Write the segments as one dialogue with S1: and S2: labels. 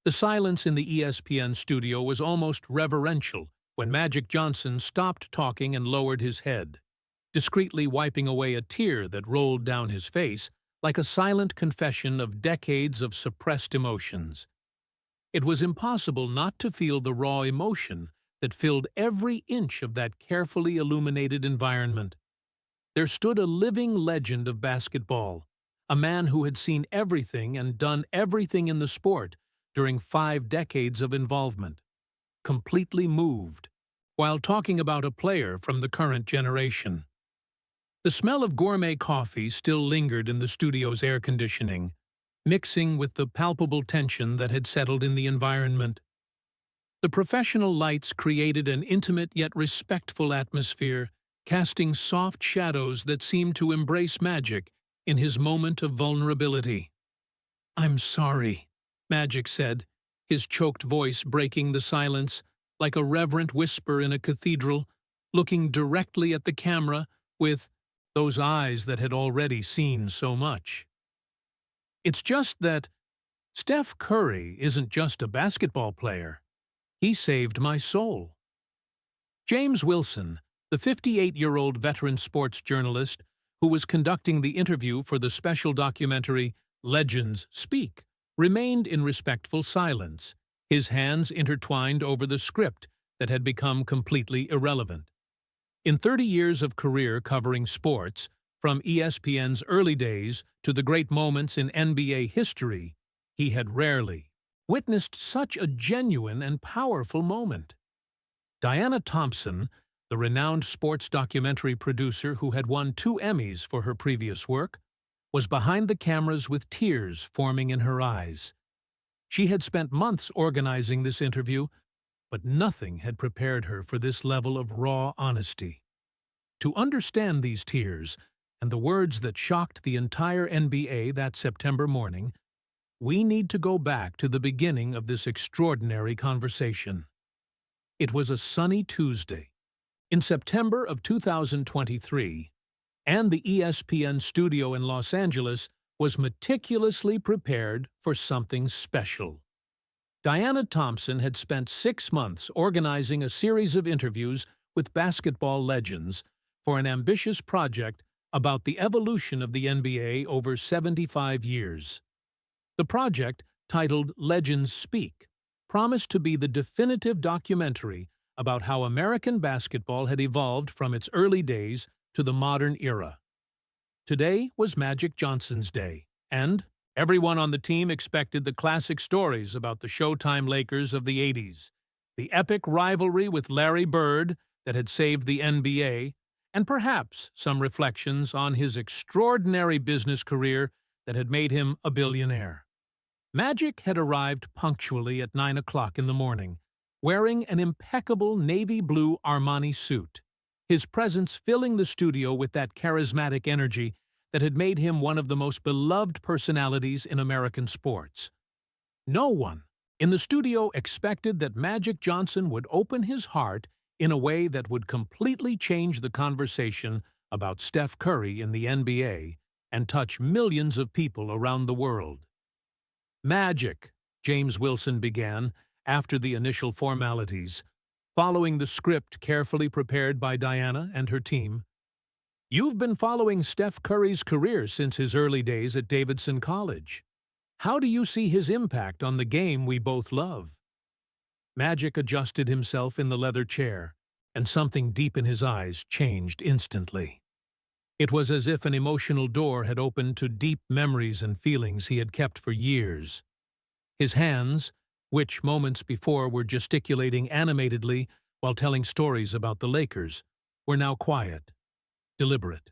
S1: The silence in the ESPN studio was almost reverential when Magic Johnson stopped talking and lowered his head, discreetly wiping away a tear that rolled down his face like a silent confession of decades of suppressed emotions. It was impossible not to feel the raw emotion that filled every inch of that carefully illuminated environment. There stood a living legend of basketball, a man who had seen everything and done everything in the sport during 5 decades of involvement, completely moved, while talking about a player from the current generation. The smell of gourmet coffee still lingered in the studio's air conditioning, mixing with the palpable tension that had settled in the environment. The professional lights created an intimate yet respectful atmosphere, casting soft shadows that seemed to embrace Magic in his moment of vulnerability. "I'm sorry," Magic said, his choked voice breaking the silence like a reverent whisper in a cathedral, looking directly at the camera with those eyes that had already seen so much. "It's just that Steph Curry isn't just a basketball player. He saved my soul." James Wilson, the 58-year-old veteran sports journalist who was conducting the interview for the special documentary Legends Speak, remained in respectful silence, his hands intertwined over the script that had become completely irrelevant. In 30 years of career covering sports, from ESPN's early days to the great moments in NBA history, he had rarely witnessed such a genuine and powerful moment. Diana Thompson, the renowned sports documentary producer who had won 2 Emmys for her previous work, was behind the cameras with tears forming in her eyes. She had spent months organizing this interview, but nothing had prepared her for this level of raw honesty. To understand these tears and the words that shocked the entire NBA that September morning, we need to go back to the beginning of this extraordinary conversation. It was a sunny Tuesday, in September of 2023, and the ESPN studio in Los Angeles was meticulously prepared for something special. Diana Thompson had spent 6 months organizing a series of interviews with basketball legends for an ambitious project about the evolution of the NBA over 75 years. The project, titled Legends Speak, promised to be the definitive documentary about how American basketball had evolved from its early days to the modern era. Today was Magic Johnson's day, and everyone on the team expected the classic stories about the Showtime Lakers of the 80s, the epic rivalry with Larry Bird that had saved the NBA, and perhaps some reflections on his extraordinary business career that had made him a billionaire. Magic had arrived punctually at 9 o'clock in the morning, wearing an impeccable navy blue Armani suit, his presence filling the studio with that charismatic energy that had made him one of the most beloved personalities in American sports. No one in the studio expected that Magic Johnson would open his heart in a way that would completely change the conversation about Steph Curry in the NBA and touch millions of people around the world. "Magic," James Wilson began, after the initial formalities, following the script carefully prepared by Diana and her team. "You've been following Steph Curry's career since his early days at Davidson College. How do you see his impact on the game we both love?" Magic adjusted himself in the leather chair, and something deep in his eyes changed instantly. It was as if an emotional door had opened to deep memories and feelings he had kept for years. His hands, which moments before were gesticulating animatedly while telling stories about the Lakers, were now quiet, deliberate.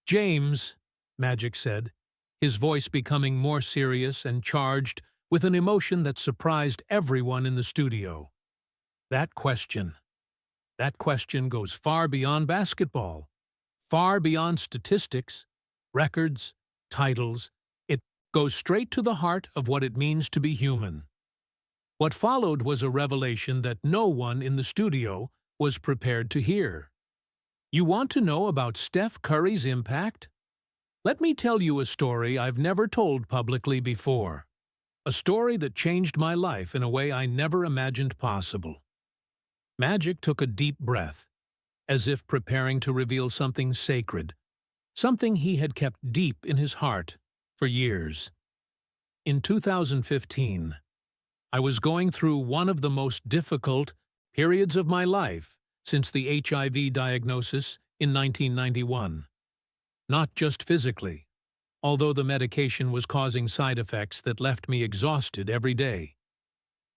S1: "James," Magic said, his voice becoming more serious and charged with an emotion that surprised everyone in the studio. That question goes far beyond basketball, far beyond statistics, records, titles. It goes straight to the heart of what it means to be human." What followed was a revelation that no one in the studio was prepared to hear. "You want to know about Steph Curry's impact? Let me tell you a story I've never told publicly before. A story that changed my life in a way I never imagined possible. Magic took a deep breath, as if preparing to reveal something sacred, something he had kept deep in his heart for years. In 2015, I was going through one of the most difficult periods of my life since the HIV diagnosis in 1991. Not just physically, although the medication was causing side effects that left me exhausted every day.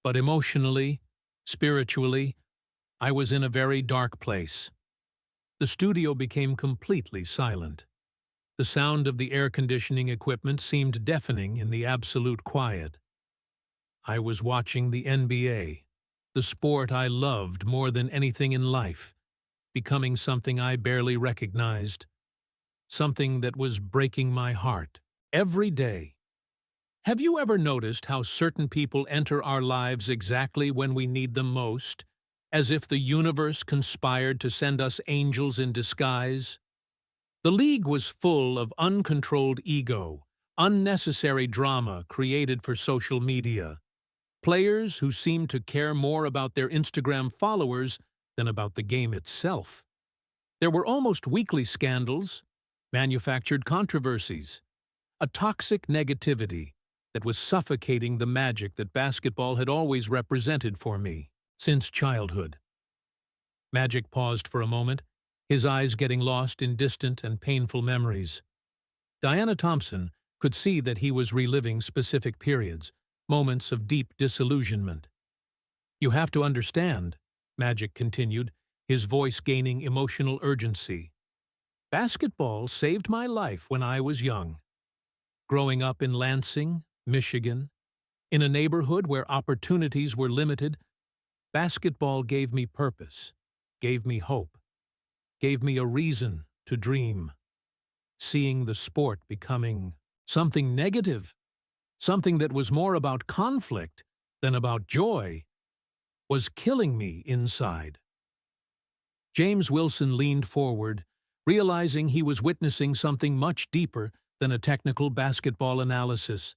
S1: But emotionally, spiritually, I was in a very dark place. The studio became completely silent. The sound of the air conditioning equipment seemed deafening in the absolute quiet. I was watching the NBA, the sport I loved more than anything in life, becoming something I barely recognized, something that was breaking my heart every day. Have you ever noticed how certain people enter our lives exactly when we need them most, as if the universe conspired to send us angels in disguise? The league was full of uncontrolled ego, unnecessary drama created for social media. Players who seemed to care more about their Instagram followers than about the game itself. There were almost weekly scandals, manufactured controversies, a toxic negativity that was suffocating the magic that basketball had always represented for me since childhood. Magic paused for a moment, his eyes getting lost in distant and painful memories. Diana Thompson could see that he was reliving specific periods, moments of deep disillusionment. "You have to understand," Magic continued, his voice gaining emotional urgency. "Basketball saved my life when I was young. Growing up in Lansing, Michigan, in a neighborhood where opportunities were limited, basketball gave me purpose, gave me hope, gave me a reason to dream. Seeing the sport becoming something negative, something that was more about conflict than about joy, was killing me inside." James Wilson leaned forward, realizing he was witnessing something much deeper than a technical basketball analysis.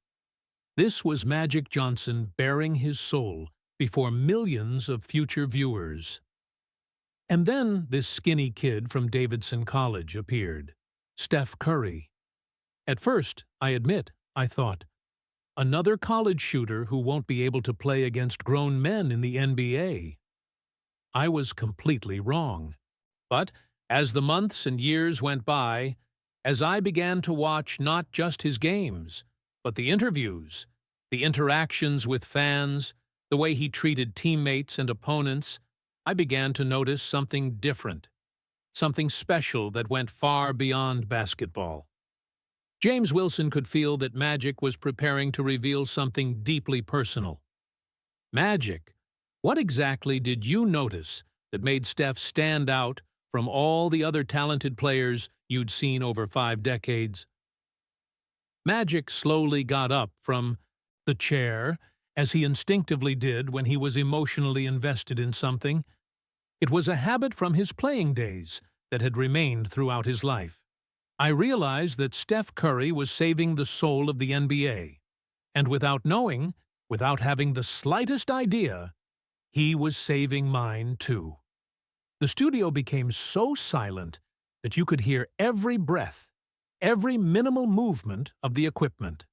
S1: This was Magic Johnson baring his soul before millions of future viewers. And then this skinny kid from Davidson College appeared, Steph Curry. At first, I admit, I thought, another college shooter who won't be able to play against grown men in the NBA. I was completely wrong. But as the months and years went by, as I began to watch not just his games, but the interviews, the interactions with fans, the way he treated teammates and opponents, I began to notice something different, something special that went far beyond basketball. James Wilson could feel that Magic was preparing to reveal something deeply personal. "Magic, what exactly did you notice that made Steph stand out from all the other talented players you'd seen over 5 decades?" Magic slowly got up from the chair, as he instinctively did when he was emotionally invested in something. It was a habit from his playing days that had remained throughout his life. "I realized that Steph Curry was saving the soul of the NBA, and without knowing, without having the slightest idea, he was saving mine too." The studio became so silent that you could hear every breath, every minimal movement of the equipment.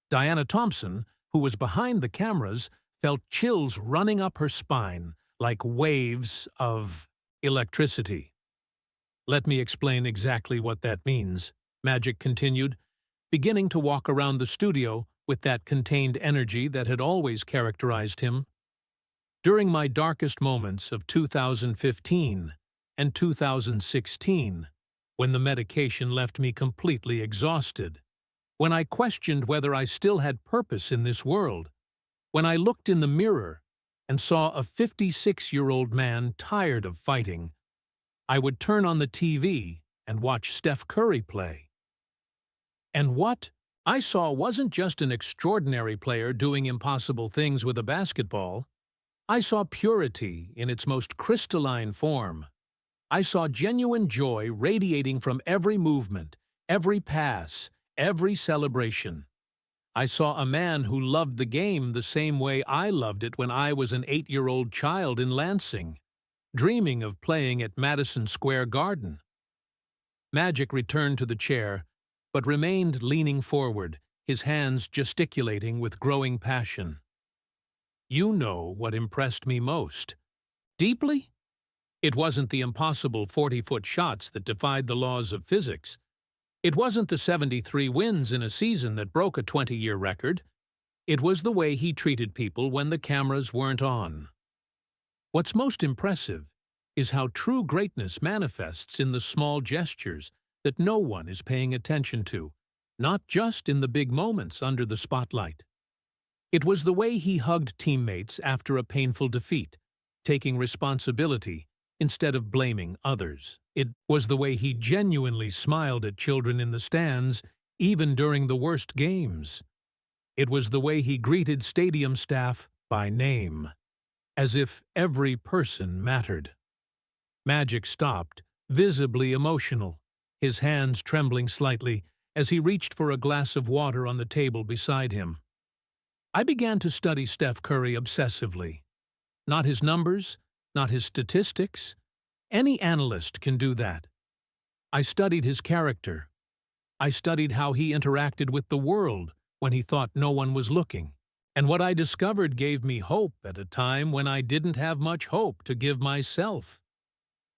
S1: Diana Thompson, who was behind the cameras, felt chills running up her spine like waves of electricity. "Let me explain exactly what that means," Magic continued, beginning to walk around the studio with that contained energy that had always characterized him. "During my darkest moments of 2015 and 2016, when the medication left me completely exhausted, when I questioned whether I still had purpose in this world, when I looked in the mirror and saw a 56-year-old man tired of fighting, I would turn on the TV and watch Steph Curry play. And what I saw wasn't just an extraordinary player doing impossible things with a basketball. I saw purity in its most crystalline form. I saw genuine joy radiating from every movement, every pass, every celebration. I saw a man who loved the game the same way I loved it when I was an 8-year-old child in Lansing, dreaming of playing at Madison Square Garden. Magic returned to the chair, but remained leaning forward, his hands gesticulating with growing passion. You know what impressed me most. Deeply? It wasn't the impossible 40-foot shots that defied the laws of physics. It wasn't the 73 wins in a season that broke a 20-year record. It was the way he treated people when the cameras weren't on. What's most impressive is how true greatness manifests in the small gestures that no one is paying attention to, not just in the big moments under the spotlight. It was the way he hugged teammates after a painful defeat, taking responsibility instead of blaming others. It was the way he genuinely smiled at children in the stands, even during the worst games. It was the way he greeted stadium staff by name, as if every person mattered. Magic stopped, visibly emotional, his hands trembling slightly as he reached for a glass of water on the table beside him. I began to study Steph Curry obsessively. Not his numbers, not his statistics. Any analyst can do that. I studied his character. I studied how he interacted with the world when he thought no one was looking. And what I discovered gave me hope at a time when I didn't have much hope to give myself.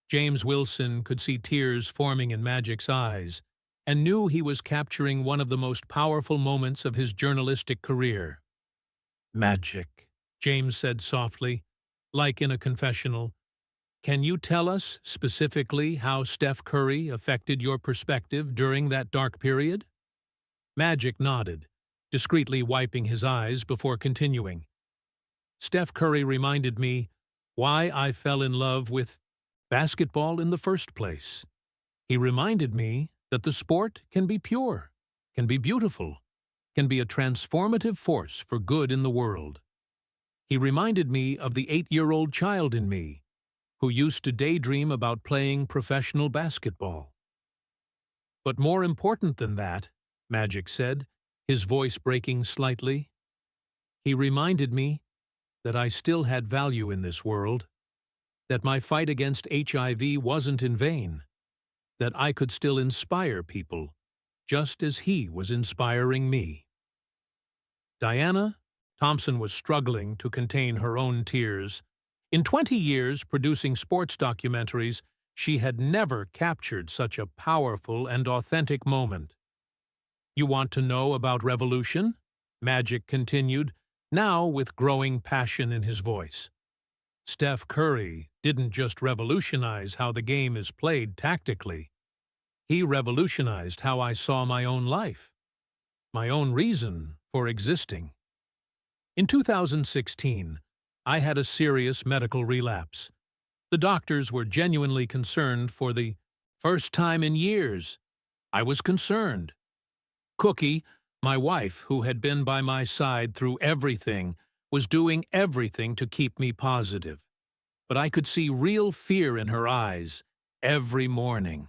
S1: James Wilson could see tears forming in Magic's eyes and knew he was capturing one of the most powerful moments of his journalistic career. Magic, James said softly, like in a confessional. Can you tell us specifically how Steph Curry affected your perspective during that dark period? Magic nodded, discreetly wiping his eyes before continuing. Steph Curry reminded me why I fell in love with basketball in the first place. He reminded me that the sport can be pure, can be beautiful, can be a transformative force for good in the world. He reminded me of the 8-year-old child in me, who used to daydream about playing professional basketball. But more important than that, Magic said, his voice breaking slightly, he reminded me that I still had value in this world, that my fight against HIV wasn't in vain, that I could still inspire people, just as he was inspiring me. Diana Thompson was struggling to contain her own tears. In 20 years producing sports documentaries, she had never captured such a powerful and authentic moment. You want to know about revolution? Magic continued, now with growing passion in his voice. Steph Curry didn't just revolutionize how the game is played tactically. He revolutionized how I saw my own life, my own reason for existing. In 2016, I had a serious medical relapse. The doctors were genuinely concerned for the first time in years. I was concerned. Cookie, my wife, who had been by my side through everything, was doing everything to keep me positive. But I could see real fear in her eyes every morning.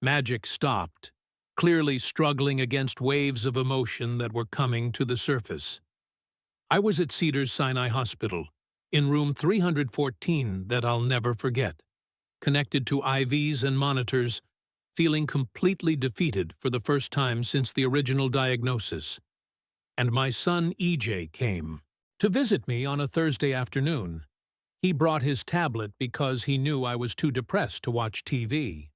S1: Magic stopped, clearly struggling against waves of emotion that were coming to the surface. I was at Cedars-Sinai Hospital, in room 314 that I'll never forget, connected to IVs and monitors, feeling completely defeated for the first time since the original diagnosis. And my son EJ came to visit me on a Thursday afternoon. He brought his tablet because he knew I was too depressed to watch TV.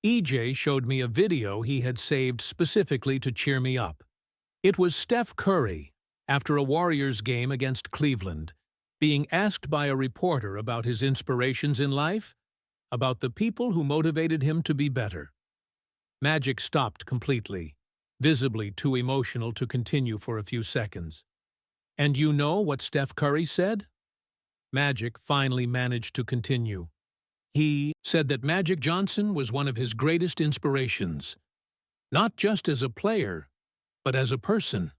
S1: EJ showed me a video he had saved specifically to cheer me up. It was Steph Curry, after a Warriors game against Cleveland, being asked by a reporter about his inspirations in life, about the people who motivated him to be better. Magic stopped completely, visibly too emotional to continue for a few seconds. And you know what Steph Curry said? Magic finally managed to continue. He said that Magic Johnson was one of his greatest inspirations, not just as a player, but as a person,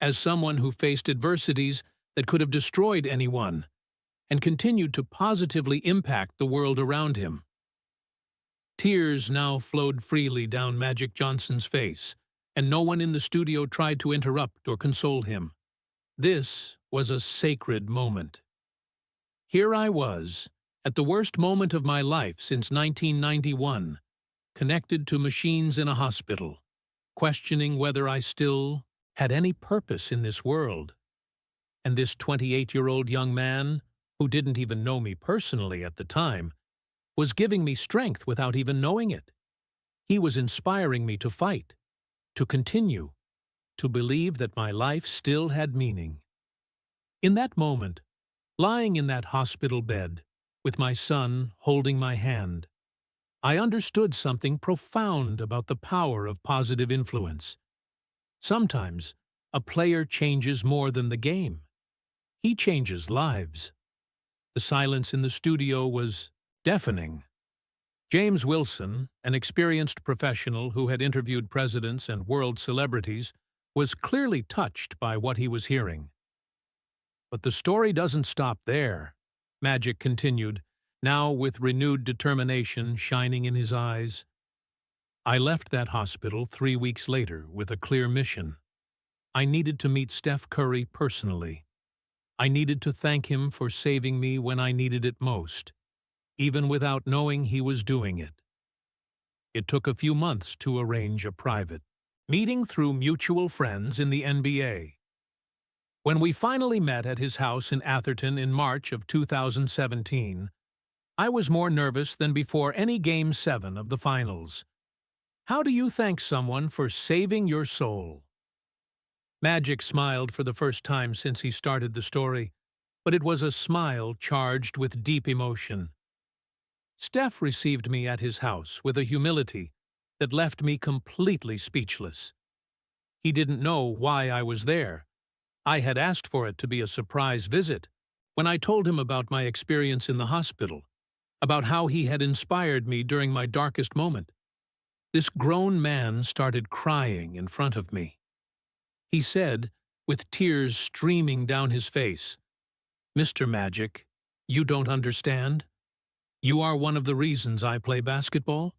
S1: as someone who faced adversities that could have destroyed anyone and continued to positively impact the world around him. Tears now flowed freely down Magic Johnson's face and no one in the studio tried to interrupt or console him. This was a sacred moment. Here I was, at the worst moment of my life since 1991, connected to machines in a hospital, questioning whether I still had any purpose in this world. And this 28-year-old young man, who didn't even know me personally at the time, was giving me strength without even knowing it. He was inspiring me to fight, to continue, to believe that my life still had meaning. In that moment, lying in that hospital bed, with my son holding my hand, I understood something profound about the power of positive influence. Sometimes, a player changes more than the game. He changes lives. The silence in the studio was deafening. James Wilson, an experienced professional who had interviewed presidents and world celebrities, was clearly touched by what he was hearing. But the story doesn't stop there, Magic continued, now with renewed determination shining in his eyes. I left that hospital 3 weeks later with a clear mission. I needed to meet Steph Curry personally. I needed to thank him for saving me when I needed it most, even without knowing he was doing it. It took a few months to arrange a private meeting through mutual friends in the NBA. When we finally met at his house in Atherton in March of 2017, I was more nervous than before any Game 7 of the finals. How do you thank someone for saving your soul? Magic smiled for the first time since he started the story, but it was a smile charged with deep emotion. Steph received me at his house with a humility that left me completely speechless. He didn't know why I was there. I had asked for it to be a surprise visit when I told him about my experience in the hospital, about how he had inspired me during my darkest moment. This grown man started crying in front of me. He said, with tears streaming down his face, "Mr. Magic, you don't understand. You are one of the reasons I play basketball.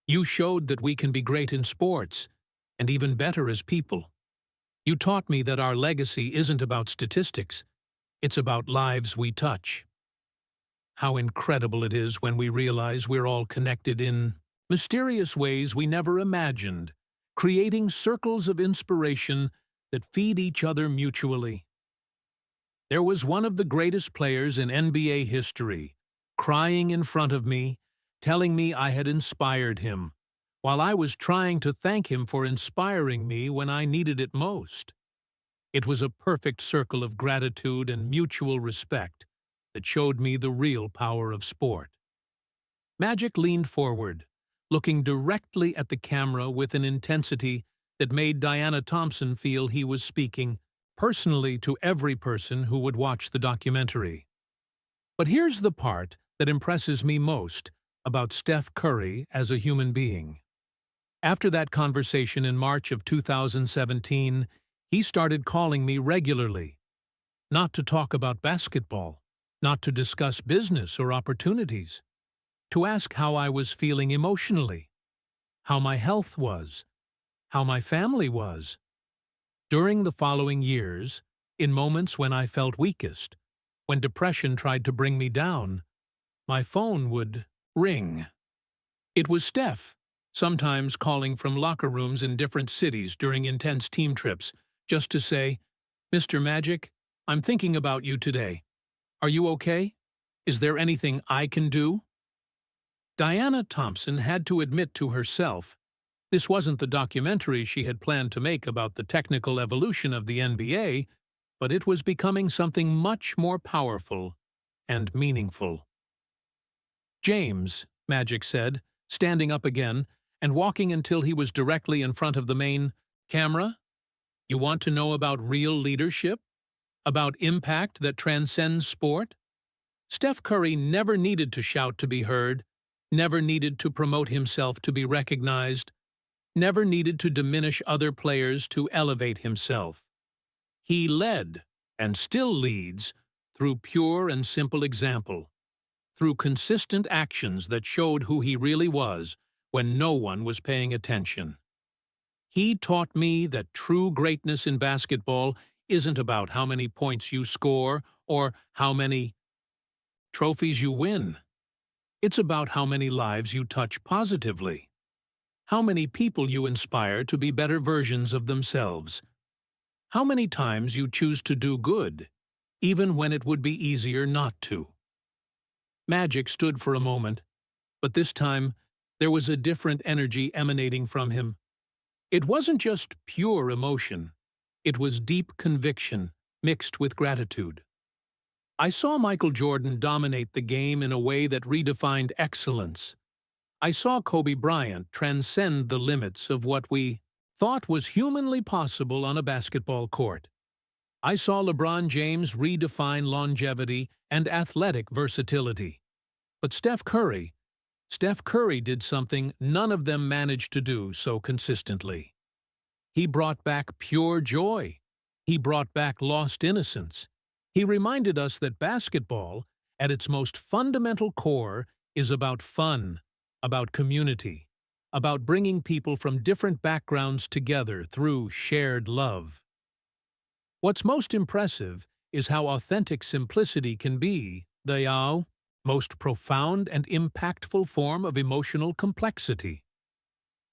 S1: You showed that we can be great in sports, and even better as people. You taught me that our legacy isn't about statistics, it's about lives we touch." How incredible it is when we realize we're all connected in mysterious ways we never imagined, creating circles of inspiration that feed each other mutually. There was one of the greatest players in NBA history, crying in front of me, telling me I had inspired him, while I was trying to thank him for inspiring me when I needed it most. It was a perfect circle of gratitude and mutual respect that showed me the real power of sport. Magic leaned forward, looking directly at the camera with an intensity that made Diana Thompson feel he was speaking personally to every person who would watch the documentary. But here's the part that impresses me most about Steph Curry as a human being. After that conversation in March of 2017, he started calling me regularly, not to talk about basketball, not to discuss business or opportunities, to ask how I was feeling emotionally, how my health was, how my family was. During the following years, in moments when I felt weakest, when depression tried to bring me down, my phone would ring. It was Steph, sometimes calling from locker rooms in different cities during intense team trips, just to say, "Mr. Magic, I'm thinking about you today. Are you okay? Is there anything I can do?" Diana Thompson had to admit to herself this wasn't the documentary she had planned to make about the technical evolution of the NBA, but it was becoming something much more powerful and meaningful. "James," Magic said, standing up again and walking until he was directly in front of the main camera, "you want to know about real leadership? About impact that transcends sport? Steph Curry never needed to shout to be heard, never needed to promote himself to be recognized, never needed to diminish other players to elevate himself. He led, and still leads, through pure and simple example, through consistent actions that showed who he really was when no one was paying attention. He taught me that true greatness in basketball isn't about how many points you score or how many trophies you win. It's about how many lives you touch positively, how many people you inspire to be better versions of themselves, how many times you choose to do good, even when it would be easier not to. Magic stood for a moment, but this time there was a different energy emanating from him. It wasn't just pure emotion, it was deep conviction mixed with gratitude. I saw Michael Jordan dominate the game in a way that redefined excellence. I saw Kobe Bryant transcend the limits of what we thought was humanly possible on a basketball court. I saw LeBron James redefine longevity and athletic versatility. But Steph Curry did something none of them managed to do so consistently. He brought back pure joy. He brought back lost innocence. He reminded us that basketball, at its most fundamental core, is about fun, about community, about bringing people from different backgrounds together through shared love. What's most impressive is how authentic simplicity can be, the most profound and impactful form of emotional complexity.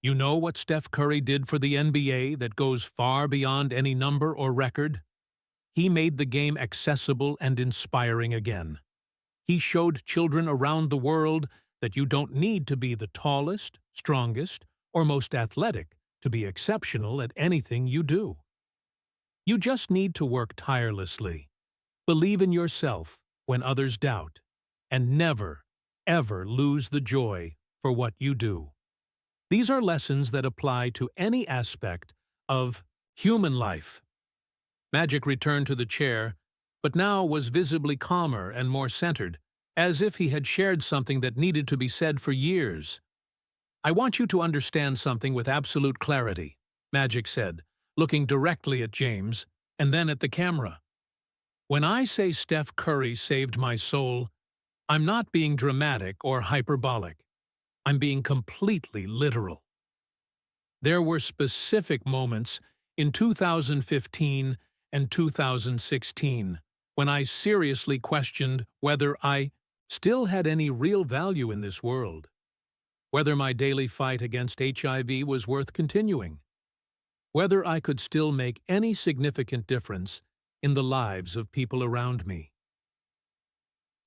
S1: You know what Steph Curry did for the NBA that goes far beyond any number or record? He made the game accessible and inspiring again. He showed children around the world that you don't need to be the tallest, strongest, or most athletic to be exceptional at anything you do. You just need to work tirelessly, believe in yourself when others doubt, and never, ever lose the joy for what you do. These are lessons that apply to any aspect of human life. Magic returned to the chair, but now was visibly calmer and more centered, as if he had shared something that needed to be said for years. "I want you to understand something with absolute clarity," Magic said, looking directly at James and then at the camera. "When I say Steph Curry saved my soul, I'm not being dramatic or hyperbolic. I'm being completely literal. There were specific moments in 2015 and 2016 when I seriously questioned whether I still had any real value in this world, whether my daily fight against HIV was worth continuing, whether I could still make any significant difference in the lives of people around me."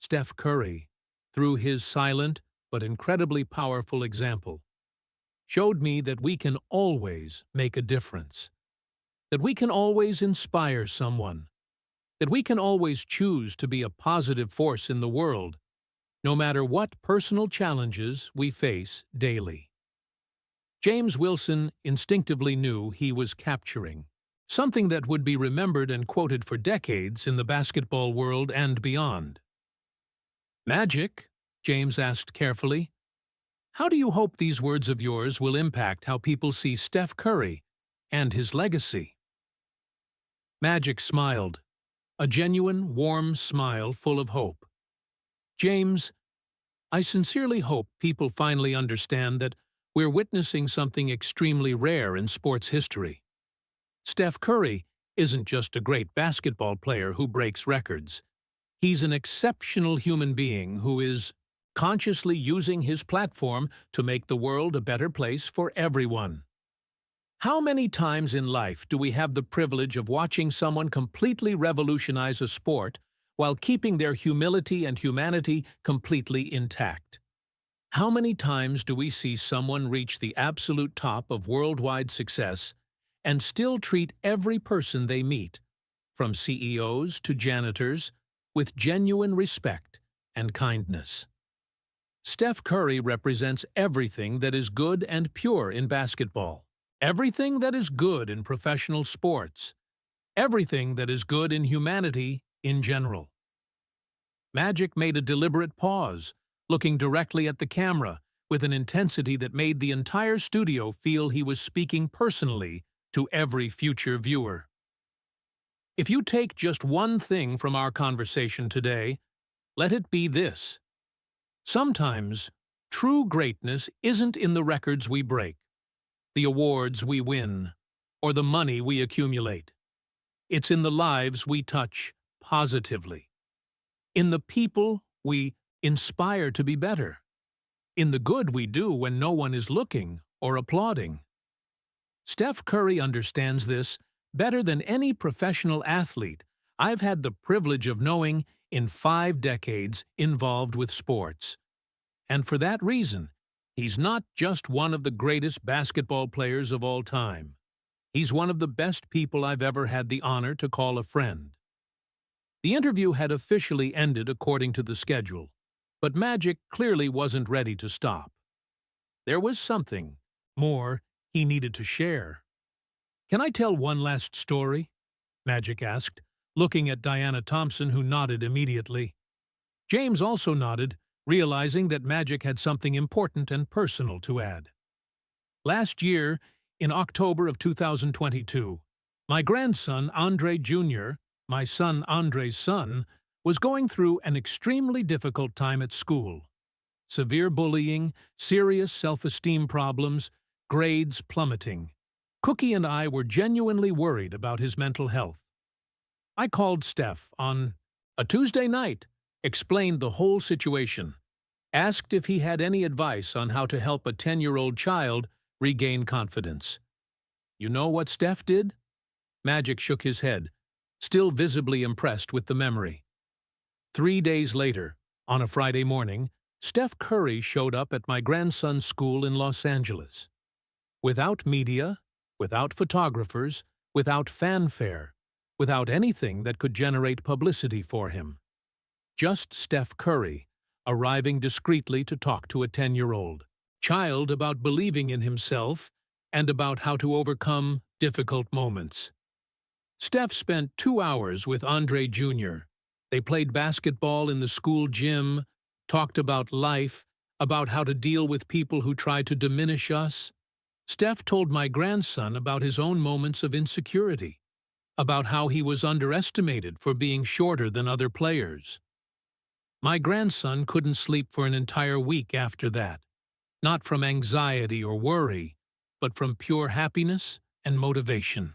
S1: Steph Curry, through his silent but incredibly powerful example, showed me that we can always make a difference, that we can always inspire someone, that we can always choose to be a positive force in the world, no matter what personal challenges we face daily. James Wilson instinctively knew he was capturing something that would be remembered and quoted for decades in the basketball world and beyond. "Magic," James asked carefully, "how do you hope these words of yours will impact how people see Steph Curry and his legacy?" Magic smiled, a genuine, warm smile full of hope. "James, I sincerely hope people finally understand that we're witnessing something extremely rare in sports history. Steph Curry isn't just a great basketball player who breaks records. He's an exceptional human being who is consciously using his platform to make the world a better place for everyone. How many times in life do we have the privilege of watching someone completely revolutionize a sport while keeping their humility and humanity completely intact? How many times do we see someone reach the absolute top of worldwide success and still treat every person they meet, from CEOs to janitors, with genuine respect and kindness? Steph Curry represents everything that is good and pure in basketball, everything that is good in professional sports, everything that is good in humanity in general. Magic made a deliberate pause, looking directly at the camera with an intensity that made the entire studio feel he was speaking personally to every future viewer. "If you take just one thing from our conversation today, let it be this. Sometimes, true greatness isn't in the records we break. the awards we win, or the money we accumulate. It's in the lives we touch positively, in the people we inspire to be better, in the good we do when no one is looking or applauding. Steph Curry understands this better than any professional athlete I've had the privilege of knowing in 5 decades involved with sports. And for that reason, he's not just one of the greatest basketball players of all time. He's one of the best people I've ever had the honor to call a friend. The interview had officially ended according to the schedule, but Magic clearly wasn't ready to stop. There was something more he needed to share. "Can I tell one last story?" Magic asked, looking at Diana Thompson, who nodded immediately. James also nodded, realizing that Magic had something important and personal to add. "Last year, in October of 2022, my grandson Andre Jr., my son Andre's son, was going through an extremely difficult time at school. Severe bullying, serious self-esteem problems, grades plummeting. Cookie and I were genuinely worried about his mental health. I called Steph on a Tuesday night, explained the whole situation, asked if he had any advice on how to help a 10-year-old child regain confidence. You know what Steph did?" Magic shook his head, still visibly impressed with the memory. 3 days later, on a Friday morning, Steph Curry showed up at my grandson's school in Los Angeles. Without media, without photographers, without fanfare, without anything that could generate publicity for him. Just Steph Curry, arriving discreetly to talk to a 10-year-old child about believing in himself and about how to overcome difficult moments. Steph spent 2 hours with Andre Jr. They played basketball in the school gym, talked about life, about how to deal with people who try to diminish us. Steph told my grandson about his own moments of insecurity, about how he was underestimated for being shorter than other players. My grandson couldn't sleep for an entire week after that, not from anxiety or worry, but from pure happiness and motivation.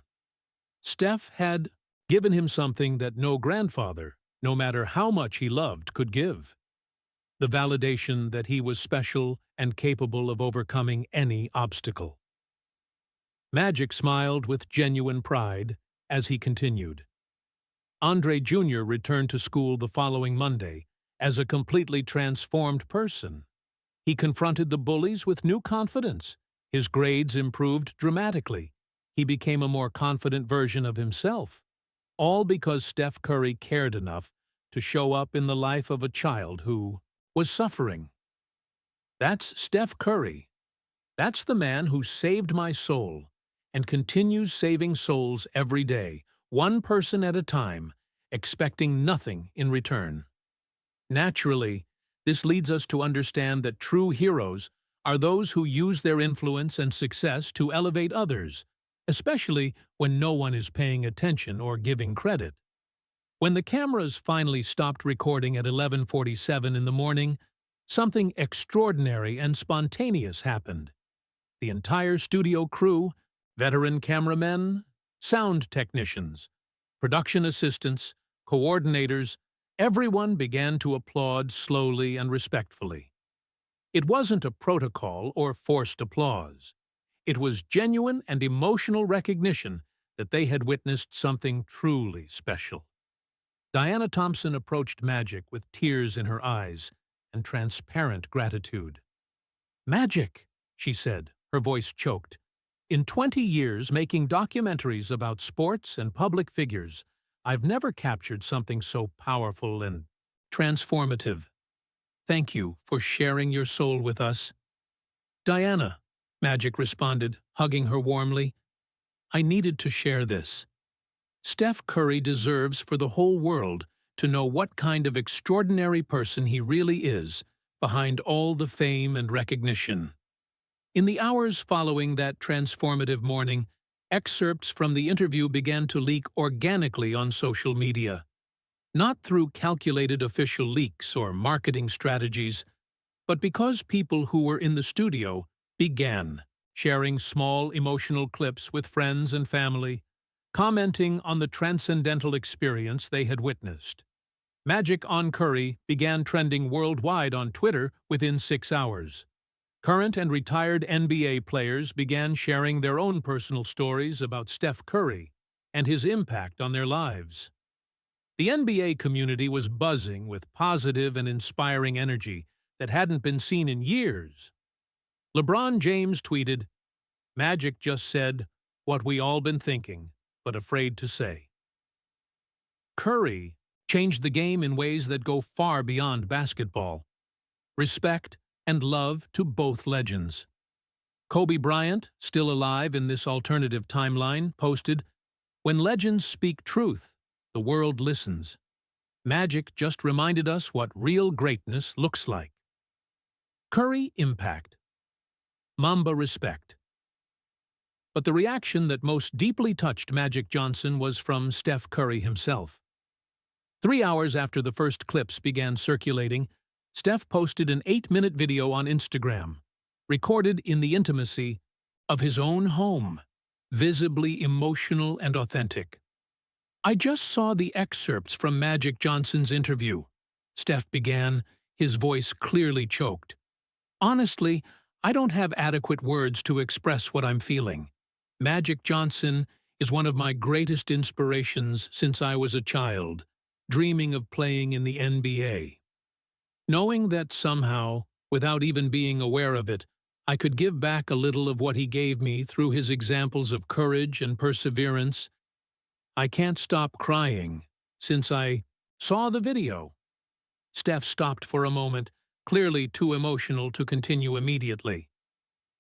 S1: Steph had given him something that no grandfather, no matter how much he loved, could give: the validation that he was special and capable of overcoming any obstacle. Magic smiled with genuine pride as he continued. Andre Jr. returned to school the following Monday as a completely transformed person. He confronted the bullies with new confidence. His grades improved dramatically. He became a more confident version of himself, all because Steph Curry cared enough to show up in the life of a child who was suffering. That's Steph Curry. That's the man who saved my soul and continues saving souls every day, one person at a time, expecting nothing in return. Naturally, this leads us to understand that true heroes are those who use their influence and success to elevate others, especially when no one is paying attention or giving credit. When the cameras finally stopped recording at 11:47 in the morning, something extraordinary and spontaneous happened. The entire studio crew, veteran cameramen, sound technicians, production assistants, coordinators, everyone began to applaud slowly and respectfully. It wasn't a protocol or forced applause. It was genuine and emotional recognition that they had witnessed something truly special. Diana Thompson approached Magic with tears in her eyes and transparent gratitude. "Magic," she said, her voice choked. "In 20 years making documentaries about sports and public figures, I've never captured something so powerful and transformative. Thank you for sharing your soul with us." "Diana," Magic responded, hugging her warmly, "I needed to share this. Steph Curry deserves for the whole world to know what kind of extraordinary person he really is behind all the fame and recognition." In the hours following that transformative morning, excerpts from the interview began to leak organically on social media. Not through calculated official leaks or marketing strategies, but because people who were in the studio began sharing small emotional clips with friends and family, commenting on the transcendental experience they had witnessed. Magic on Curry began trending worldwide on Twitter within 6 hours. Current and retired NBA players began sharing their own personal stories about Steph Curry and his impact on their lives. The NBA community was buzzing with positive and inspiring energy that hadn't been seen in years. LeBron James tweeted, "Magic just said what we all been thinking, but afraid to say." Curry changed the game in ways that go far beyond basketball. Respect and love to both legends. Kobe Bryant, still alive in this alternative timeline, posted, "When legends speak truth, the world listens. Magic just reminded us what real greatness looks like." Curry impact. Mamba respect. But the reaction that most deeply touched Magic Johnson was from Steph Curry himself. 3 hours after the first clips began circulating, Steph posted an 8-minute video on Instagram, recorded in the intimacy of his own home, visibly emotional and authentic. "I just saw the excerpts from Magic Johnson's interview," Steph began, his voice clearly choked. "Honestly, I don't have adequate words to express what I'm feeling. Magic Johnson is one of my greatest inspirations since I was a child, dreaming of playing in the NBA. Knowing that somehow, without even being aware of it, I could give back a little of what he gave me through his examples of courage and perseverance, I can't stop crying since I saw the video." Steph stopped for a moment, clearly too emotional to continue immediately.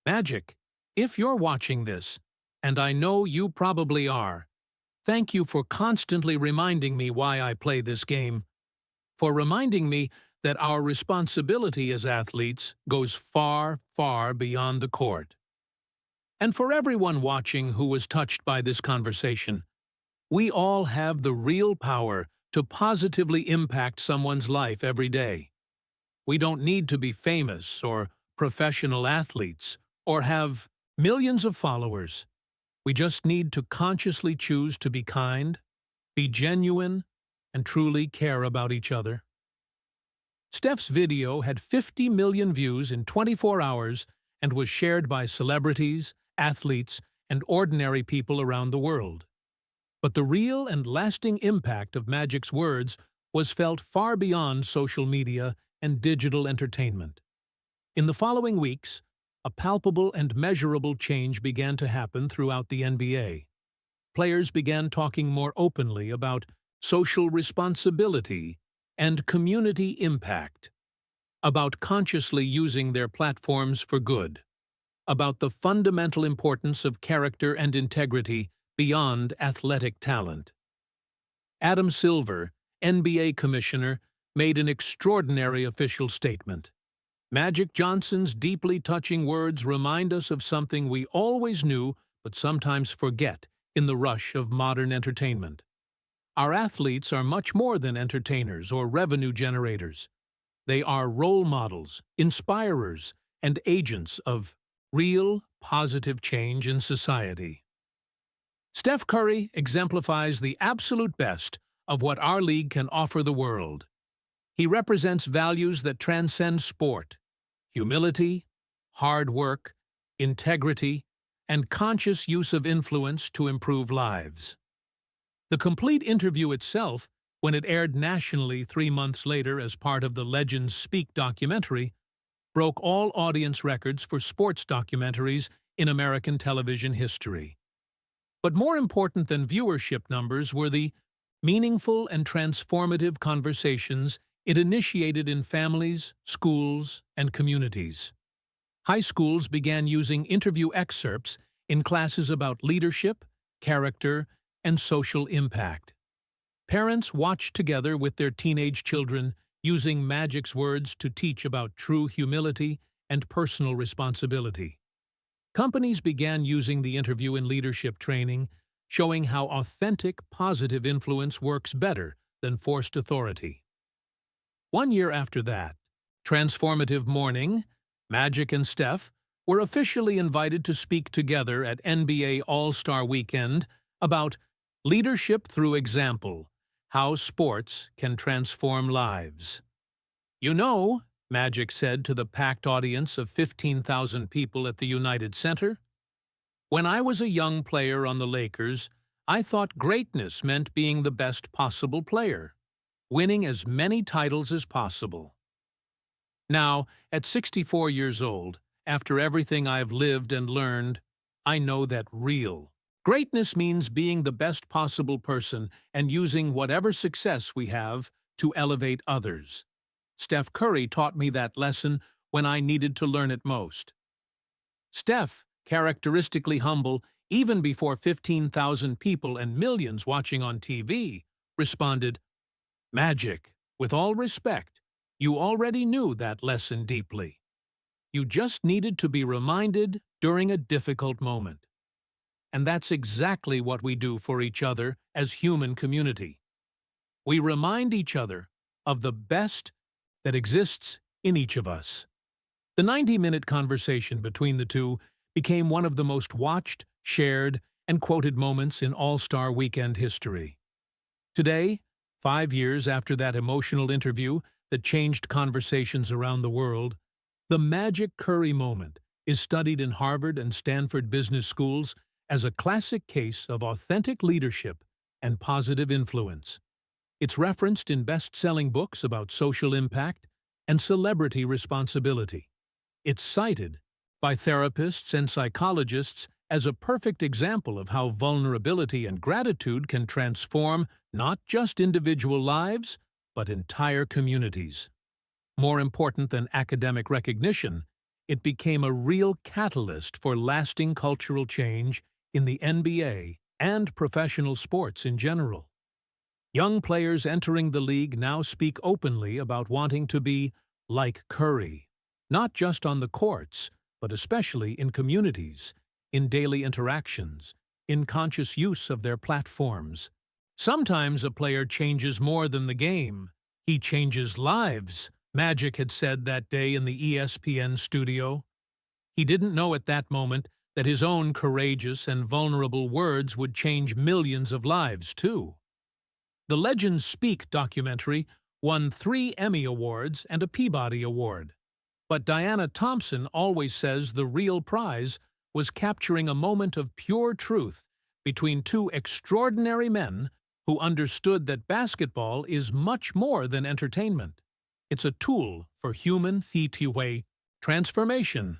S1: "Magic, if you're watching this, and I know you probably are, thank you for constantly reminding me why I play this game, for reminding me that our responsibility as athletes goes far, far beyond the court. And for everyone watching who was touched by this conversation, we all have the real power to positively impact someone's life every day. We don't need to be famous or professional athletes or have millions of followers. We just need to consciously choose to be kind, be genuine, and truly care about each other." Steph's video had 50 million views in 24 hours and was shared by celebrities, athletes, and ordinary people around the world. But the real and lasting impact of Magic's words was felt far beyond social media and digital entertainment. In the following weeks, a palpable and measurable change began to happen throughout the NBA. Players began talking more openly about social responsibility and community impact, about consciously using their platforms for good, about the fundamental importance of character and integrity beyond athletic talent. Adam Silver, NBA commissioner, made an extraordinary official statement. "Magic Johnson's deeply touching words remind us of something we always knew but sometimes forget in the rush of modern entertainment. Our athletes are much more than entertainers or revenue generators. They are role models, inspirers, and agents of real, positive change in society." Steph Curry exemplifies the absolute best of what our league can offer the world. He represents values that transcend sport: humility, hard work, integrity, and conscious use of influence to improve lives. The complete interview itself, when it aired nationally 3 months later as part of the Legends Speak documentary, broke all audience records for sports documentaries in American television history. But more important than viewership numbers were the meaningful and transformative conversations it initiated in families, schools, and communities. High schools began using interview excerpts in classes about leadership, character, and social impact. Parents watched together with their teenage children, using Magic's words to teach about true humility and personal responsibility. Companies began using the interview in leadership training, showing how authentic, positive influence works better than forced authority. 1 year after that, transformative morning, Magic and Steph were officially invited to speak together at NBA All-Star Weekend about leadership through example, how sports can transform lives. "You know," Magic said to the packed audience of 15,000 people at the United Center, "when I was a young player on the Lakers, I thought greatness meant being the best possible player, winning as many titles as possible. Now, at 64 years old, after everything I've lived and learned, I know that real greatness means being the best possible person and using whatever success we have to elevate others. Steph Curry taught me that lesson when I needed to learn it most." Steph, characteristically humble, even before 15,000 people and millions watching on TV, responded, "Magic, with all respect, you already knew that lesson deeply. You just needed to be reminded during a difficult moment." And that's exactly what we do for each other as human community. We remind each other of the best that exists in each of us. The 90-minute conversation between the two became one of the most watched, shared, and quoted moments in All-Star Weekend history. Today, 5 years after that emotional interview that changed conversations around the world, the Magic Curry moment is studied in Harvard and Stanford business schools as a classic case of authentic leadership and positive influence. It's referenced in best-selling books about social impact and celebrity responsibility. It's cited by therapists and psychologists as a perfect example of how vulnerability and gratitude can transform not just individual lives, but entire communities. More important than academic recognition, it became a real catalyst for lasting cultural change in the NBA and professional sports in general. Young players entering the league now speak openly about wanting to be like Curry, not just on the courts, but especially in communities, in daily interactions, in conscious use of their platforms. "Sometimes a player changes more than the game. He changes lives," Magic had said that day in the ESPN studio. He didn't know at that moment that his own courageous and vulnerable words would change millions of lives, too. The Legends Speak documentary won 3 Emmy Awards and a Peabody Award. But Diana Thompson always says the real prize was capturing a moment of pure truth between 2 extraordinary men who understood that basketball is much more than entertainment. It's a tool for human fee-to-way transformation.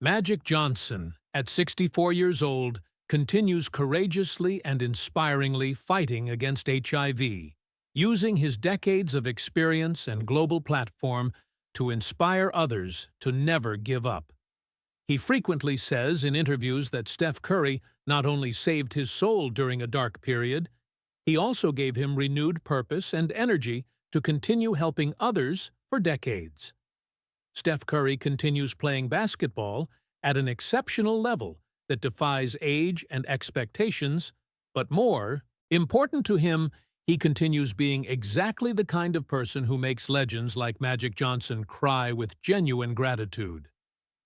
S1: Magic Johnson, at 64 years old, continues courageously and inspiringly fighting against HIV, using his decades of experience and global platform to inspire others to never give up. He frequently says in interviews that Steph Curry not only saved his soul during a dark period, he also gave him renewed purpose and energy to continue helping others for decades. Steph Curry continues playing basketball at an exceptional level that defies age and expectations, but more important to him, he continues being exactly the kind of person who makes legends like Magic Johnson cry with genuine gratitude.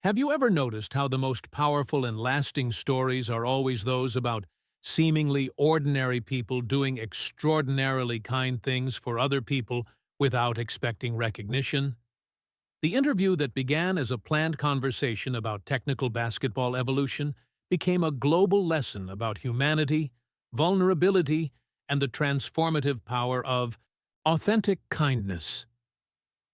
S1: Have you ever noticed how the most powerful and lasting stories are always those about seemingly ordinary people doing extraordinarily kind things for other people without expecting recognition? The interview that began as a planned conversation about technical basketball evolution became a global lesson about humanity, vulnerability, and the transformative power of authentic kindness.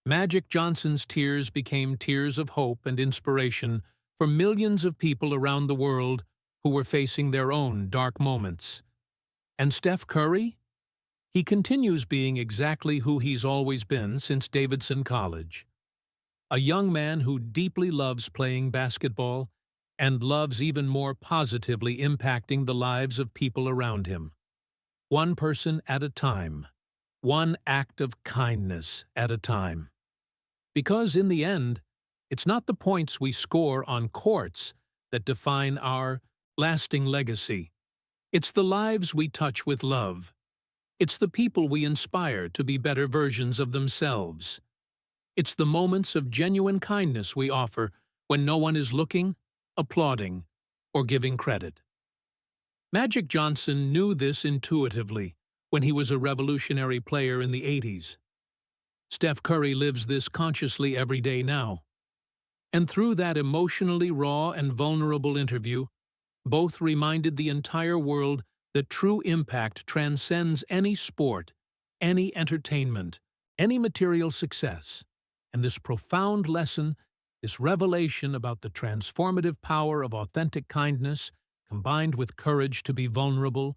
S1: Magic Johnson's tears became tears of hope and inspiration for millions of people around the world who were facing their own dark moments. And Steph Curry? He continues being exactly who he's always been since Davidson College. A young man who deeply loves playing basketball and loves even more positively impacting the lives of people around him. One person at a time, one act of kindness at a time. Because in the end, it's not the points we score on courts that define our lasting legacy. It's the lives we touch with love. It's the people we inspire to be better versions of themselves. It's the moments of genuine kindness we offer when no one is looking, applauding, or giving credit. Magic Johnson knew this intuitively when he was a revolutionary player in the '80s. Steph Curry lives this consciously every day now. And through that emotionally raw and vulnerable interview, both reminded the entire world that true impact transcends any sport, any entertainment, any material success. And this profound lesson, this revelation about the transformative power of authentic kindness, combined with courage to be vulnerable,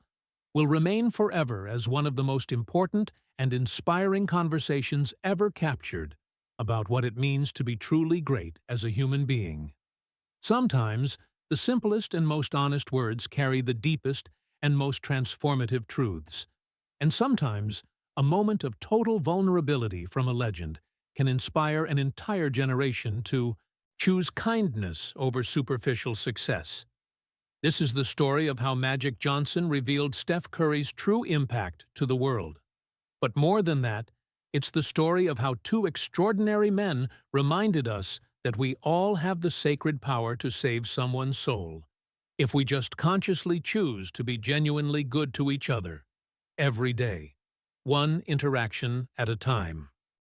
S1: will remain forever as one of the most important and inspiring conversations ever captured about what it means to be truly great as a human being. Sometimes, the simplest and most honest words carry the deepest and most transformative truths. And sometimes, a moment of total vulnerability from a legend can inspire an entire generation to choose kindness over superficial success. This is the story of how Magic Johnson revealed Steph Curry's true impact to the world. But more than that, it's the story of how two extraordinary men reminded us that we all have the sacred power to save someone's soul, if we just consciously choose to be genuinely good to each other, every day, one interaction at a time.